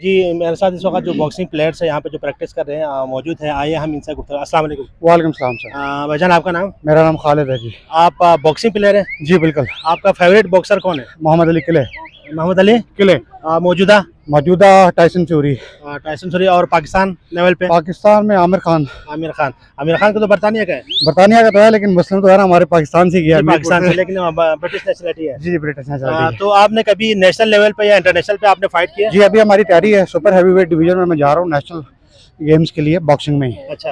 जी मेरे साथ इस वक्त जो बॉक्सिंग प्लेयर्स है यहाँ पे जो प्रैक्टिस कर रहे हैं मौजूद हैं। आइए हम इनसे गुफ्तगू। अस्सलाम वालेकुम। वालेकुम सलाम सर। भाईजान आपका नाम? मेरा नाम खालिद है जी। आप बॉक्सिंग प्लेयर हैं? जी बिल्कुल। आपका फेवरेट बॉक्सर कौन है? मोहम्मद अली किले। मोहम्मद अली किले मौजूदा मौजूदा टाइसन फ्यूरी। टाइसन फुरी। और पाकिस्तान लेवल पे? पाकिस्तान में आमिर खान। आमिर खान। आमिर खान को तो बरतानिया का है। बरतानिया का तो है लेकिन मुस्लिम तो है ना, हमारे पाकिस्तान से गया। पाकिस्तान से, लेकिन ब्रिटिश नेशनलिटी है। जी ब्रिटिश नेशनलिटी। तो आपने कभी नेशनल लेवल पे या इंटरनेशनल पे आपने फाइट किया? जी अभी हमारी तैयारी है, सुपर हैवीवेट डिवीजन में मैं जा रहा हूँ नेशनल गेम्स के लिए बॉक्सिंग में ही। अच्छा।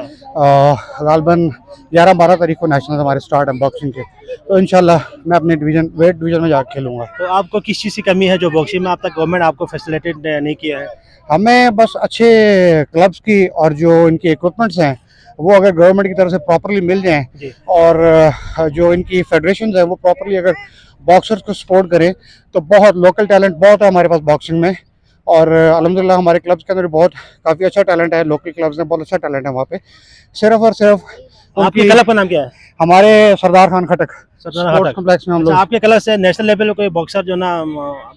गालबन 11-12 तारीख को नेशनल हमारे स्टार्ट है बॉक्सिंग के, तो इंशाल्लाह मैं अपने वेट डिवीजन में जाकर खेलूंगा। तो आपको किस चीज़ की कमी है जो बॉक्सिंग में अब तक गवर्नमेंट आपको फैसिलिटेट नहीं किया है? हमें बस अच्छे क्लब्स की और जो इनके इक्विपमेंट्स हैं वो अगर गवर्नमेंट की तरफ से प्रॉपरली मिल जाएं और जो इनकी फेडरेशन है वो प्रॉपरली अगर बॉक्सर्स को सपोर्ट करें तो बहुत लोकल टैलेंट बहुत है हमारे पास बॉक्सिंग में। और अल्हम्दुलिल्लाह हमारे क्लब्स के अंदर बहुत काफ़ी अच्छा टैलेंट है, लोकल क्लब्स में बहुत अच्छा टैलेंट है वहाँ पे। सिर्फ और सिर्फ आपके क्लब का नाम क्या है? हमारे सरदार खान खटक सरदार स्पोर्ट्स कॉम्प्लेक्स में हम लोग। आपके क्लब से नेशनल लेवल पे कोई बॉक्सर जो ना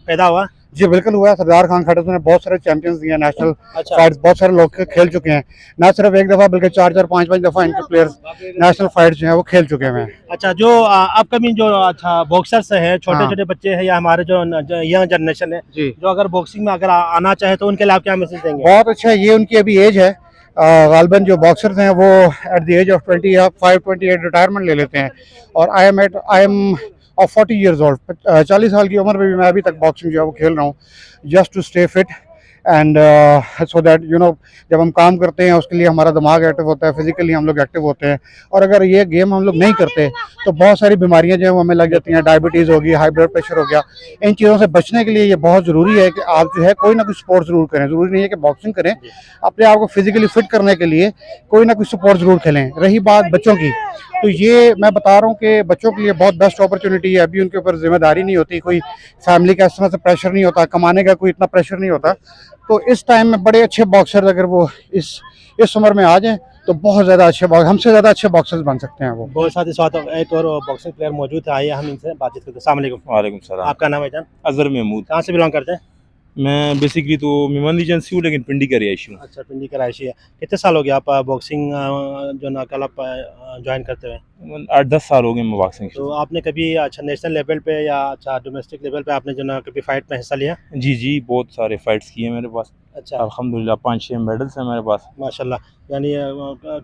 पैदा हुआ? जी बिल्कुल हुआ है। सरदार खान खटक ने बहुत सारे चैंपियंस दिए, नेशनल फाइट्स बहुत सारे लोग खेल चुके हैं, ना सिर्फ एक दफ़ा बल्कि 4-4 5-5 दफ़ा इनके प्लेयर्स नेशनल फाइट्स जो है वो खेल चुके हैं। अच्छा, जो अपकमिंग जो अच्छा बॉक्सर्स हैं, छोटे छोटे बच्चे हैं या हमारे जो यंग जनरेशन है जो अगर बॉक्सिंग में अगर आना चाहे तो उनके लिए आप क्या मैसेज देंगे? बहुत अच्छा, ये उनकी अभी एज है। गालबन जो बॉक्सर्स हैं वो at the age of 25-28 retirement ले लेते हैं और I am of 40 years old. 40 साल की उम्र में भी मैं अभी तक बॉक्सिंग जो है वो खेल रहा हूँ, just to stay fit and so that you know जब हम काम करते हैं उसके लिए हमारा दिमाग एक्टिव होता है, फिजिकली हम लोग एक्टिव होते हैं। और अगर ये गेम हम लोग नहीं करते तो बहुत सारी बीमारियां जो है वो हमें लग जाती हैं, डायबिटीज़ हो गई, हाई ब्लड प्रेशर हो गया। इन चीज़ों से बचने के लिए ये बहुत ज़रूरी है कि आप जो है कोई ना कोई स्पोर्ट ज़रूर करें। ज़रूरी नहीं है कि बॉक्सिंग करें, अपने आप को फिजिकली फिट करने के लिए कोई ना कोई स्पोर्ट ज़रूर खेलें। रही बात बच्चों की, तो ये मैं बता रहा हूँ कि बच्चों के लिए बहुत बेस्ट अपॉर्चुनिटी है। अभी उनके ऊपर जिम्मेदारी नहीं होती, कोई फैमिली का इस तरह से प्रेशर नहीं होता, कमाने का कोई इतना प्रेशर नहीं होता। तो इस टाइम में बड़े अच्छे बॉक्सर अगर वो इस उम्र में आ जाएं तो बहुत ज़्यादा अच्छे हमसे ज़्यादा अच्छे बॉक्सर्स बन सकते हैं वो। बहुत साथ इस वक्त एक और बॉक्सिंग प्लेयर मौजूद है, आइए हम इनसे बातचीत करते हैं। अस्सलाम वालेकुम। वालेकुम सलाम। आपका नाम है जान? अजहर महमूद। कहाँ से बिलोंग करते हैं? मैं बेसिकली तो मेमन एजेंसी हूँ लेकिन पिंडी का रिहायशी हूँ। अच्छा, पिंडी का रहायशी है। कितने साल हो गया आप बॉक्सिंग जो ना क्लब ज्वाइन करते हुए? 8-10 साल हो गए मैं बॉक्सिंग। तो आपने कभी अच्छा नेशनल लेवल पे या अच्छा डोमेस्टिक लेवल पे आपने जो ना कभी फाइट में हिस्सा लिया? जी बहुत सारे फाइट्स किए मेरे पास। अच्छा, अल्हम्दुलिल्लाह 5-6 मेडल्स हैं मेरे पास माशाल्लाह। यानी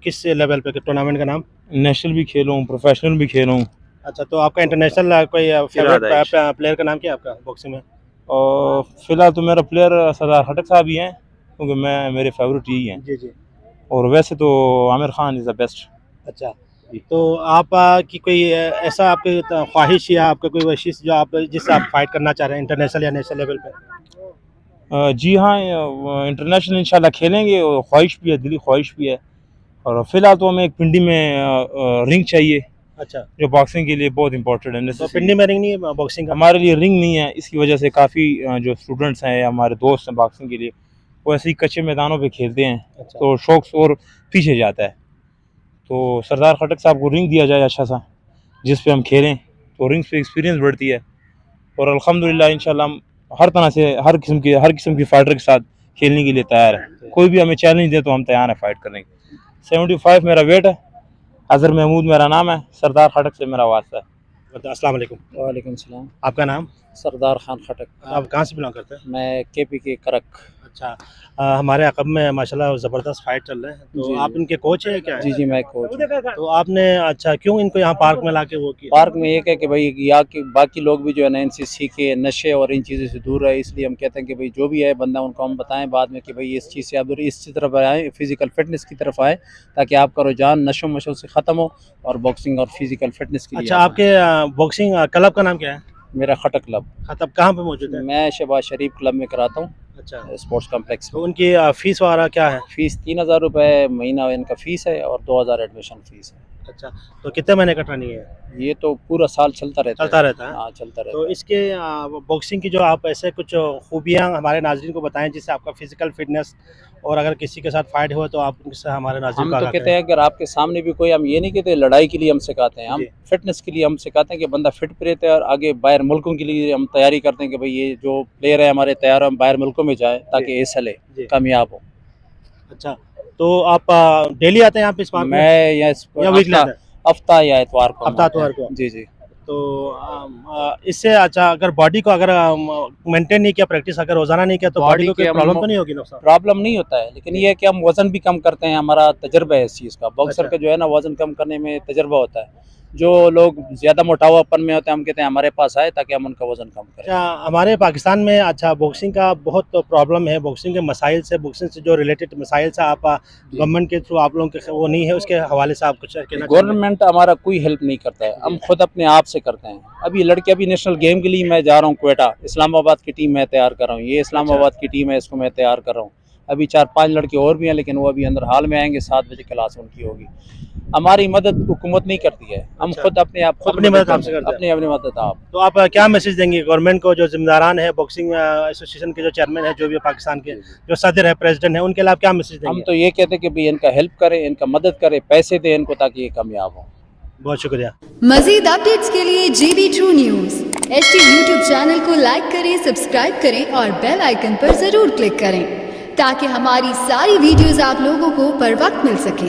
किस लेवल पे टूर्नामेंट का नाम? नेशनल भी खेला हूँ, प्रोफेशनल भी खेला हूँ। अच्छा, तो आपका इंटरनेशनल कोई फेवरेट प्लेयर का नाम क्या है आपका बॉक्सिंग में? और फिलहाल तो मेरा प्लेयर सरदार खटक साहब ही हैं क्योंकि मेरे फेवरेट यही हैं। जी जी। और वैसे तो Aamir Khan is the best. अच्छा, तो आप की कोई ऐसा आपकी ख्वाहिश या आपका कोई वशिश जो आप जिससे आप फाइट करना चाह रहे हैं इंटरनेशनल या नेशनल लेवल पे? जी हाँ, इंटरनेशनल इंशाल्लाह खेलेंगे और ख्वाहिश भी है, दिली ख्वाहिश भी है। और फिलहाल तो हमें एक पिंडी में रिंग चाहिए। अच्छा, जो बॉक्सिंग के लिए बहुत इंपॉर्टेंट है। तो पिंडी में रिंग नहीं है बॉक्सिंग का? हमारे लिए रिंग नहीं है, इसकी वजह से काफ़ी जो स्टूडेंट्स हैं या हमारे दोस्त हैं बॉक्सिंग के लिए वो ऐसे ही कच्चे मैदानों पे खेलते हैं। अच्छा। तो शौक और पीछे जाता है। तो सरदार खटक साहब को रिंग दिया जाए अच्छा सा जिस पे हम खेलें, तो रिंग पे एक्सपीरियंस बढ़ती है। और अल्हम्दुलिल्लाह इंशाल्लाह हम हर तरह से हर किस्म की फाइटर के साथ खेलने के लिए तैयार है। कोई भी हमें चैलेंज दे तो हम तैयार हैं फाइट करने के। 75 मेरा वेट है। अजहर महमूद मेरा नाम है, सरदार खटक से मेरा वास्ता है। अस्सलाम वालेकुम। वालेकुम सलाम। आपका नाम? सरदार खान खटक। आप कहाँ से बिलोंग करते हैं? मैं केपी के करक। अच्छा, हमारे अकब में माशाल्लाह ज़बरदस्त फाइट चल रहे हैं, तो जी, आप इनके कोच हैं क्या? जी मैं कोच हूँ। तो आपने अच्छा क्यों इनको यहाँ पार्क में लाके वो किया? पार्क में एक है कि भाई यहाँ के बाकी लोग भी जो है ना इनसे सीखे, नशे और इन चीज़ों से दूर रहे, इसलिए हम कहते हैं कि भाई जो भी है बंदा उनको हम बताएं बाद में कि भाई इस चीज़ से आप दूर इस तरफ आए, फिजिकल फिटनेस की तरफ आए ताकि आपका रुझान नशों मशों से ख़त्म हो और बॉक्सिंग और फिजिकल फिटनेस के लिए। अच्छा, आपके बॉक्सिंग क्लब का नाम क्या है? मेरा खटक क्लब। खतब कहाँ पे मौजूद है? मैं शहबाज शरीफ क्लब में कराता हूँ, अच्छा, स्पोर्ट्स कॉम्प्लेक्स तो में। उनकी फीस वगैरह क्या है? फ़ीस 3000 रुपये महीना इनका फ़ीस है और 2000 एडमिशन फ़ीस है। अच्छा, तो कितने महीने का ट्रेनिंग है? ये तो पूरा साल चलता रहता चलता रहता है। हाँ चलता रहता तो इसके बॉक्सिंग की जो आप ऐसे कुछ खूबियाँ हमारे नाज़रीन को बताएं जिससे आपका फिजिकल फिटनेस, और अगर किसी के साथ फाइट हो तो आप उनसे हमारे नाज़रीन हम को तो आगाह कहते हैं अगर आपके सामने भी कोई, हम ये नहीं कहते लड़ाई के लिए हम सिखाते हैं, हम जी। फिटनेस के लिए हम सिखाते हैं कि बंदा फिट पे रहता है, और आगे बाहर मुल्कों के लिए हम तैयारी करते हैं कि भाई ये जो प्लेयर है हमारे तैयार हम बाहर मुल्कों में जाए ताकि हिस्सा ले, जी। कामयाब हो। अच्छा, तो आप डेली आते हैं यहाँ पे इस पार्क में? मैं या वीकली आते हैं? हफ्ता या इतवार को हम हफ्ता आते हैं। इतवार को? जी जी। तो इससे अच्छा अगर बॉडी को अगर मेंटेन नहीं किया, प्रैक्टिस अगर रोजाना नहीं किया तो बॉडी बॉडी को के कोई हम- प्रॉब्लम तो नहीं होगी? नुकसान? प्रॉब्लम नहीं होता है, लेकिन ये है कि हम वजन भी कम करते हैं, हमारा तजर्बा है इस चीज़ का। बॉक्सर अच्छा। का जो है ना वजन कम करने में तजर्बा होता है। जो लोग ज़्यादा मोटावापन में होते हैं हम कहते हैं हमारे पास आए ताकि हम उनका वजन कम करें। अच्छा, हमारे पाकिस्तान में अच्छा बॉक्सिंग का बहुत प्रॉब्लम है, बॉक्सिंग के मसाइल से, बॉक्सिंग से जो रिलेटेड मसाइल से आप गवर्नमेंट के थ्रू आप लोगों के वो नहीं है, उसके हवाले से आप कुछ कहना चाहेंगे? गवर्नमेंट हमारा कोई हेल्प नहीं करता है, हम खुद अपने आप से करते हैं। अभी लड़के अभी नेशनल गेम के लिए मैं जा रहा हूँ क्वेटा, इस्लामाबाद की टीम मैं तैयार कर रहा हूँ, ये इस्लामाबाद की टीम है, इसको मैं तैयार कर रहा हूँ। अभी 4-5 लड़के और भी हैं, लेकिन वो अभी अंदर हाल में आएंगे, 7 बजे क्लास उनकी होगी। हमारी मदद हुकूमत नहीं करती है, हम अच्छा। खुद अपने आप अपनी मदद आपसे करते हैं। अपनी मदद आप। तो आप क्या मैसेज देंगे गवर्नमेंट को, जो जिम्मेदारान है बॉक्सिंग एसोसिएशन के जो चेयरमैन है, जो भी पाकिस्तान के जो सदर है, प्रेसिडेंट है, उनके लिए आप क्या मैसेज हम देंगे? तो ये कहते हैं कि भाई इनका हेल्प करें, इनका मदद करें, पैसे दें इनको ताकि ये कामयाब हो। बहुत शुक्रिया। मजीद अपडेट्स के लिए GB True News HT YouTube channel को लाइक करें, सब्सक्राइब करें और बेल आइकन पर जरूर क्लिक करें ताकि हमारी सारी वीडियोस आप लोगों को बर वक्त मिल सके।